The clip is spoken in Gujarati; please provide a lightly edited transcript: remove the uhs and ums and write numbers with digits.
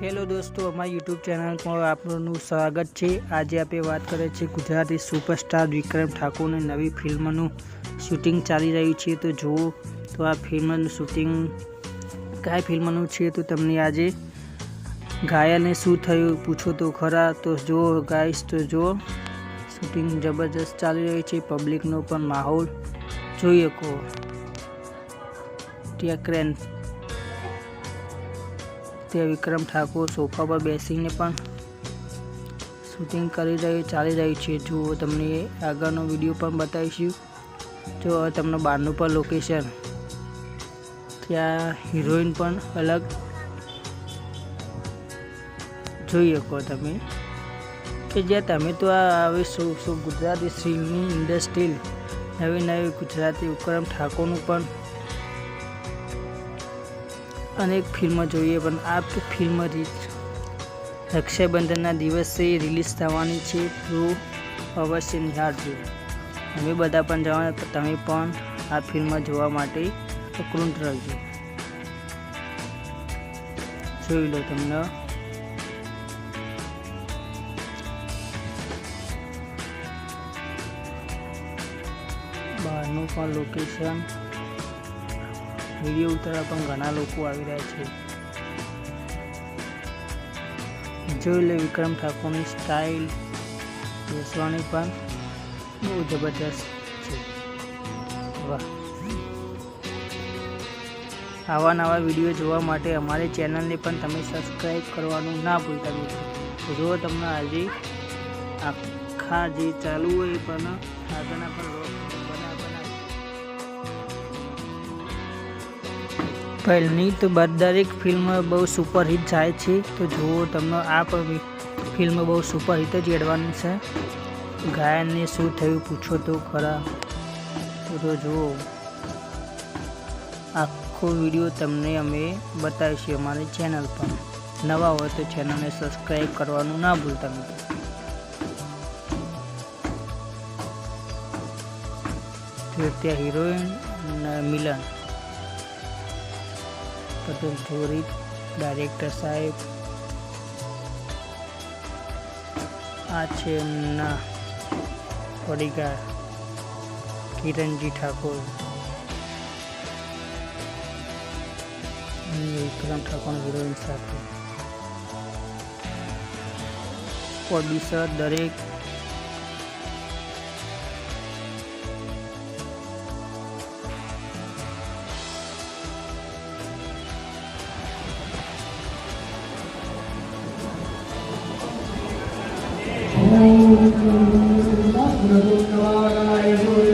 हेलो दोस्तों, हमारी यूट्यूब चैनल पर आपનું સ્વાગત છે। આજે આપણે વાત કરીએ છીએ ગુજરાતી સુપરસ્ટાર વિક્રમ ઠાકોરની નવી ફિલ્મનું શૂટિંગ ચાલી રહ્યું છે। તો જુઓ તો આ ફિલ્મનું શૂટિંગ કઈ ફિલ્મનું છે તો તમને આજે ગાયને શું થયું પૂછો તો ખરા। તો જુઓ ગાઈસ, તો જુઓ શૂટિંગ જબરજસ્ત ચાલી રહ્યું છે। પબ્લિકનો પણ માહોલ જોઈ શકો। ત્યાં ક્રેન તે વિક્રમ ઠાકોર સોફા પર બેસીને પણ શૂટિંગ ચાલી રહ્યું છે। જો તમને આગળનો વિડીયો પણ બતાવીશું। જો તમને બહારનું પણ લોકેશન, ત્યાં હિરોઈન પણ અલગ જોઈ શકો તમે કે જ્યાં તમે તો આવે ગુજરાતી ફિલ્મની ઇન્ડસ્ટ્રી નવી ગુજરાતી વિક્રમ ઠાકોરનું પણ अनेक फिल्म જોઈએ પણ આ ફિલ્મ રક્ષાબંધનના દિવસે રિલીઝ થવાની છે। તો અવશ્ય નિહાળજો। અમે બધા પણ જવાના, તમે પણ આ ફિલ્મ જોવા માટે અકૃત રહેજો। જોઈ લો તમને બહારનું પણ લોકેશન, વિડીયો ઉતારવા પણ ઘણા લોકો આવી રહ્યા છે। જોઈ લે વિક્રમ ઠાકોરની સ્ટાઇલ બેસવાની પણ બહુ જબરજસ્ત છે। વાહ! આવા નવા વિડીયો જોવા માટે અમારી ચેનલને પણ તમે સબસ્ક્રાઈબ કરવાનું ના ભૂલતા મિત્રો। જો તમને આજે આખા જે ચાલુ હોય એ પણ આગળના પણ પહેલની તો દરેક ફિલ્મ બહુ સુપરહિટ જાય છે। તો જુઓ તમને આ પણ ફિલ્મ બહુ સુપરહિટ જ એડવાની છે। ગાયનને શું થયું પૂછો તો ખરા। તો જુઓ આખો વિડીયો તમને અમે બતાવીશું અમારી ચેનલ પર। નવા હોય તો ચેનલને સબસ્ક્રાઈબ કરવાનું ના ભૂલતા મિત્રો। તો ત્યાં હિરોઈન મિલન પટેલ જોરી, ડાયરેક્ટર સાહેબ આ છે એમના બોડીગાર્ડ કિરણજી ઠાકોર, વિક્રમ ઠાકોર હિરોઈન સાથે પ્રોડ્યુસર દરેક Om